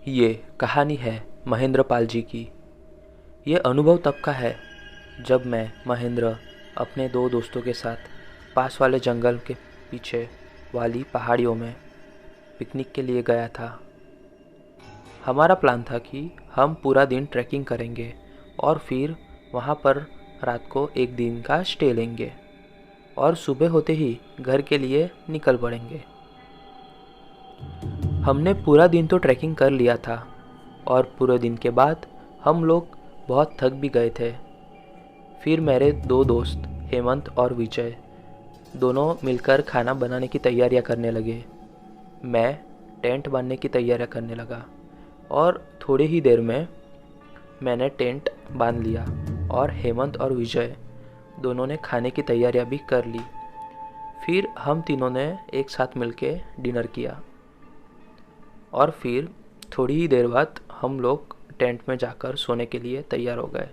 ये कहानी है महेंद्र पाल जी की। ये अनुभव तब का है जब मैं महेंद्र अपने दो दोस्तों के साथ पास वाले जंगल के पीछे वाली पहाड़ियों में पिकनिक के लिए गया था। हमारा प्लान था कि हम पूरा दिन ट्रैकिंग करेंगे और फिर वहाँ पर रात को एक दिन का स्टे लेंगे और सुबह होते ही घर के लिए निकल पड़ेंगे। हमने पूरा दिन तो ट्रैकिंग कर लिया था और पूरे दिन के बाद हम लोग बहुत थक भी गए थे। फिर मेरे दो दोस्त हेमंत और विजय दोनों मिलकर खाना बनाने की तैयारियां करने लगे। मैं टेंट बांधने की तैयारियां करने लगा और थोड़ी ही देर में मैंने टेंट बांध लिया और हेमंत और विजय दोनों ने खाने की तैयारियां भी कर ली। फिर हम तीनों ने एक साथ मिलके डिनर किया और फिर थोड़ी ही देर बाद हम लोग टेंट में जाकर सोने के लिए तैयार हो गए।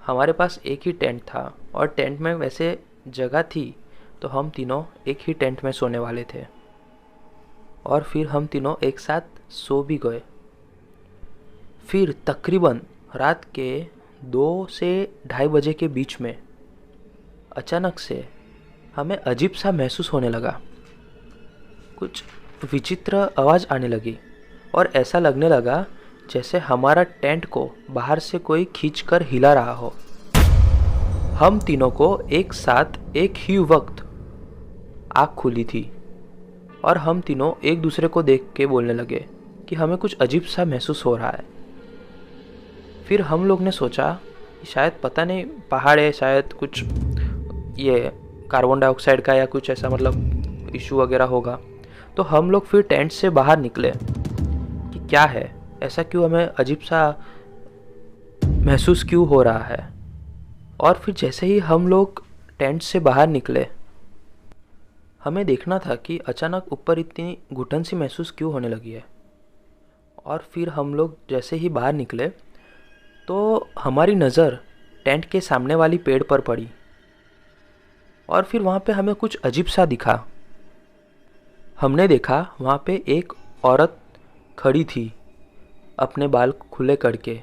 हमारे पास एक ही टेंट था और टेंट में वैसे जगह थी, तो हम तीनों एक ही टेंट में सोने वाले थे और फिर हम तीनों एक साथ सो भी गए। फिर तकरीबन रात के 2 से 2:30 बजे के बीच में अचानक से हमें अजीब सा महसूस होने लगा। कुछ विचित्र आवाज़ आने लगी और ऐसा लगने लगा जैसे हमारा टेंट को बाहर से कोई खींचकर हिला रहा हो। हम तीनों को एक साथ एक ही वक्त आँख खुली थी और हम तीनों एक दूसरे को देख के बोलने लगे कि हमें कुछ अजीब सा महसूस हो रहा है। फिर हम लोग ने सोचा कि शायद पता नहीं पहाड़ है, शायद कुछ ये कार्बन डाइऑक्साइड का या कुछ ऐसा मतलब इशू वगैरह होगा। तो हम लोग फिर टेंट से बाहर निकले कि क्या है, ऐसा क्यों हमें अजीब सा महसूस क्यों हो रहा है। और फिर जैसे ही हम लोग टेंट से बाहर निकले, हमें देखना था कि अचानक ऊपर इतनी घुटन सी महसूस क्यों होने लगी है। और फिर हम लोग जैसे ही बाहर निकले तो हमारी नज़र टेंट के सामने वाली पेड़ पर पड़ी और फिर वहाँ पे हमें कुछ अजीब सा दिखा। हमने देखा वहाँ पे एक औरत खड़ी थी अपने बाल खुले करके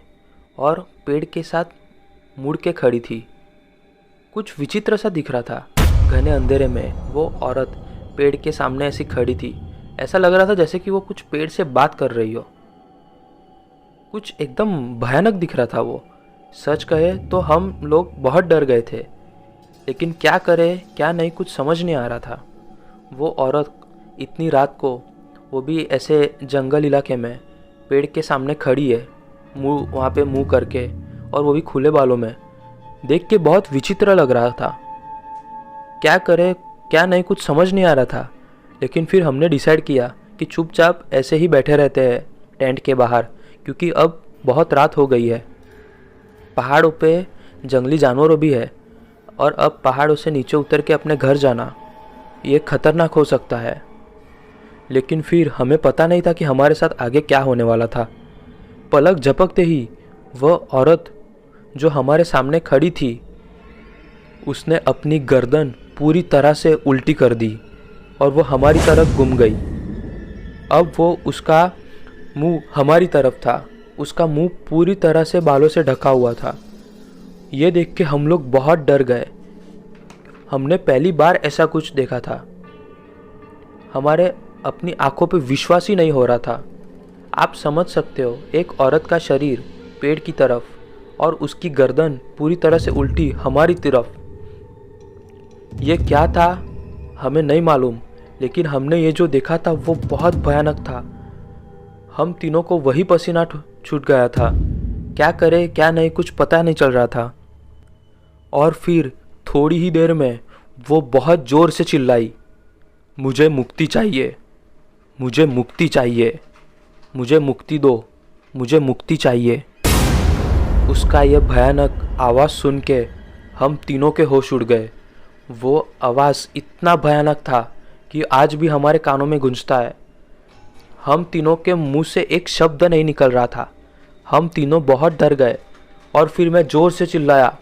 और पेड़ के साथ मुड़ के खड़ी थी। कुछ विचित्र सा दिख रहा था। घने अंधेरे में वो औरत पेड़ के सामने ऐसी खड़ी थी। ऐसा लग रहा था जैसे कि वो कुछ पेड़ से बात कर रही हो। कुछ एकदम भयानक दिख रहा था वो। सच कहे तो हम लोग बहुत डर गए थे, लेकिन क्या करें क्या नहीं कुछ समझ नहीं आ रहा था। वो औरत इतनी रात को, वो भी ऐसे जंगल इलाके में पेड़ के सामने खड़ी है, मुंह वहाँ पे मुंह करके, और वो भी खुले बालों में, देख के बहुत विचित्र लग रहा था। क्या करे क्या नहीं कुछ समझ नहीं आ रहा था। लेकिन फिर हमने डिसाइड किया कि चुपचाप ऐसे ही बैठे रहते हैं टेंट के बाहर, क्योंकि अब बहुत रात हो गई है। पहाड़ों पे जंगली जानवरों भी है और अब पहाड़ों से नीचे उतर के अपने घर जाना ये खतरनाक हो सकता है। लेकिन फिर हमें पता नहीं था कि हमारे साथ आगे क्या होने वाला था। पलक झपकते ही वह औरत जो हमारे सामने खड़ी थी, उसने अपनी गर्दन पूरी तरह से उल्टी कर दी और वो हमारी तरफ घूम गई। अब वो उसका मुंह हमारी तरफ था, उसका मुंह पूरी तरह से बालों से ढका हुआ था। ये देख के हम लोग बहुत डर गए। हमने पहली बार ऐसा कुछ देखा था। हमारे अपनी आंखों पे विश्वास ही नहीं हो रहा था। आप समझ सकते हो, एक औरत का शरीर पेड़ की तरफ और उसकी गर्दन पूरी तरह से उल्टी हमारी तरफ। ये क्या था हमें नहीं मालूम, लेकिन हमने ये जो देखा था वो बहुत भयानक था। हम तीनों को वही पसीना छूट गया था। क्या करे क्या नहीं कुछ पता नहीं चल रहा था। और फिर थोड़ी ही देर में वो बहुत ज़ोर से चिल्लाई, मुझे मुक्ति चाहिए, मुझे मुक्ति चाहिए, मुझे मुक्ति दो, मुझे मुक्ति चाहिए। उसका यह भयानक आवाज़ सुन के हम तीनों के होश उड़ गए। वो आवाज़ इतना भयानक था कि आज भी हमारे कानों में गूंजता है। हम तीनों के मुंह से एक शब्द नहीं निकल रहा था। हम तीनों बहुत डर गए और फिर मैं ज़ोर से चिल्लाया,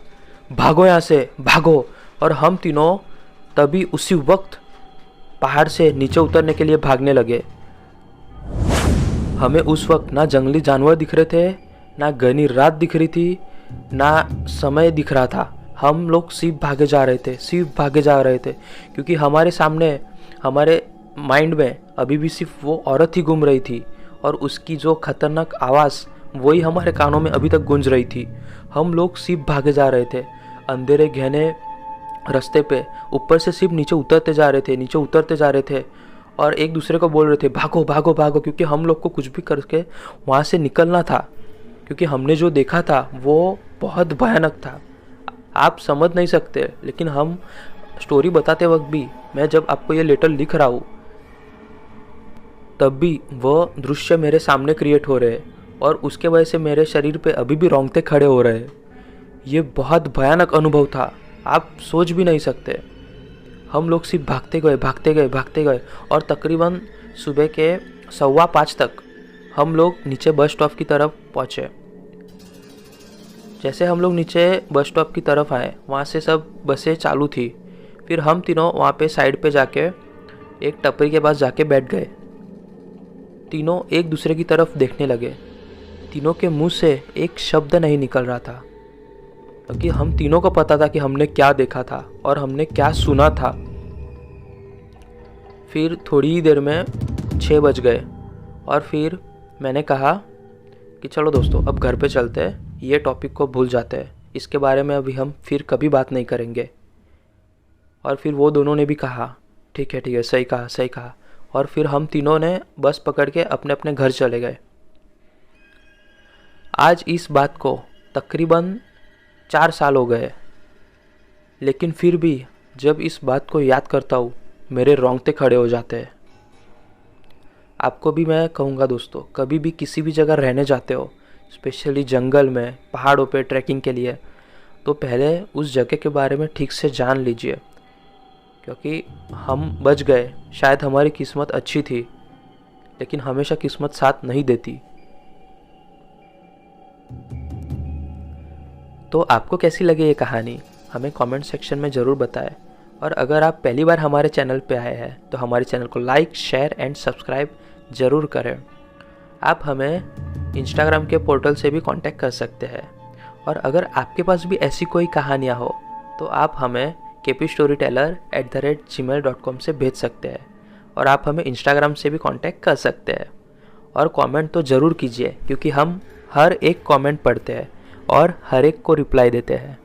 भागो यहाँ से भागो। और हम तीनों तभी उसी वक्त पहाड़ से नीचे उतरने के लिए भागने लगे। हमें उस वक्त ना जंगली जानवर दिख रहे थे, ना घनी रात दिख रही थी, ना समय दिख रहा था। हम लोग सिर्फ भागे जा रहे थे, सिर्फ भागे जा रहे थे, क्योंकि हमारे सामने, हमारे माइंड में अभी भी सिर्फ वो औरत ही घूम रही थी और उसकी जो खतरनाक आवाज़ वही हमारे कानों में अभी तक गूंज रही थी। हम लोग सिर्फ भागे जा रहे थे, अंधेरे गहने रास्ते पे ऊपर से सिर्फ नीचे उतरते जा रहे थे, नीचे उतरते जा रहे थे और एक दूसरे को बोल रहे थे भागो भागो भागो, क्योंकि हम लोग को कुछ भी करके वहाँ से निकलना था, क्योंकि हमने जो देखा था वो बहुत भयानक था। आप समझ नहीं सकते, लेकिन हम स्टोरी बताते वक्त भी, मैं जब आपको ये लेटर लिख रहा हूँ तब भी वह दृश्य मेरे सामने क्रिएट हो रहे हैं और उसके वजह से मेरे शरीर पे अभी भी रोंगटे खड़े हो रहे हैं। ये बहुत भयानक अनुभव था, आप सोच भी नहीं सकते। हम लोग सिर्फ भागते गए भागते गए भागते गए और तकरीबन सुबह के 5:15 तक हम लोग नीचे बस स्टॉप की तरफ पहुँचे। जैसे हम लोग नीचे बस स्टॉप की तरफ आए, वहाँ से सब बसें चालू थी। फिर हम तीनों वहाँ पे साइड पे जाके एक टपरी के पास जाके बैठ गए। तीनों एक दूसरे की तरफ देखने लगे। तीनों के मुंह से एक शब्द नहीं निकल रहा था, क्योंकि हम तीनों को पता था कि हमने क्या देखा था और हमने क्या सुना था। फिर थोड़ी ही देर में 6 बज गए और फिर मैंने कहा कि चलो दोस्तों अब घर पे चलते हैं, ये टॉपिक को भूल जाते हैं, इसके बारे में अभी हम फिर कभी बात नहीं करेंगे। और फिर वो दोनों ने भी कहा ठीक है सही कहा सही कहा। और फिर हम तीनों ने बस पकड़ के अपने अपने घर चले गए। आज इस बात को तकरीबन 4 साल हो गए, लेकिन फिर भी जब इस बात को याद करता हूँ मेरे रोंगटे खड़े हो जाते हैं। आपको भी मैं कहूँगा दोस्तों, कभी भी किसी भी जगह रहने जाते हो, स्पेशली जंगल में, पहाड़ों पे ट्रैकिंग के लिए, तो पहले उस जगह के बारे में ठीक से जान लीजिए, क्योंकि हम बच गए। शायद हमारी किस्मत अच्छी थी, लेकिन हमेशा किस्मत साथ नहीं देती। तो आपको कैसी लगी ये कहानी, हमें कमेंट सेक्शन में ज़रूर बताएं। और अगर आप पहली बार हमारे चैनल पे आए हैं तो हमारे चैनल को लाइक, शेयर एंड सब्सक्राइब ज़रूर करें। आप हमें इंस्टाग्राम के पोर्टल से भी कांटेक्ट कर सकते हैं। और अगर आपके पास भी ऐसी कोई कहानियाँ हो तो आप हमें kpstoryteller@gmail.com से भेज सकते हैं। और आप हमें इंस्टाग्राम से भी कांटेक्ट कर सकते हैं। और कमेंट तो ज़रूर कीजिए, क्योंकि हम हर एक कमेंट पढ़ते हैं और हर एक को रिप्लाई देते हैं।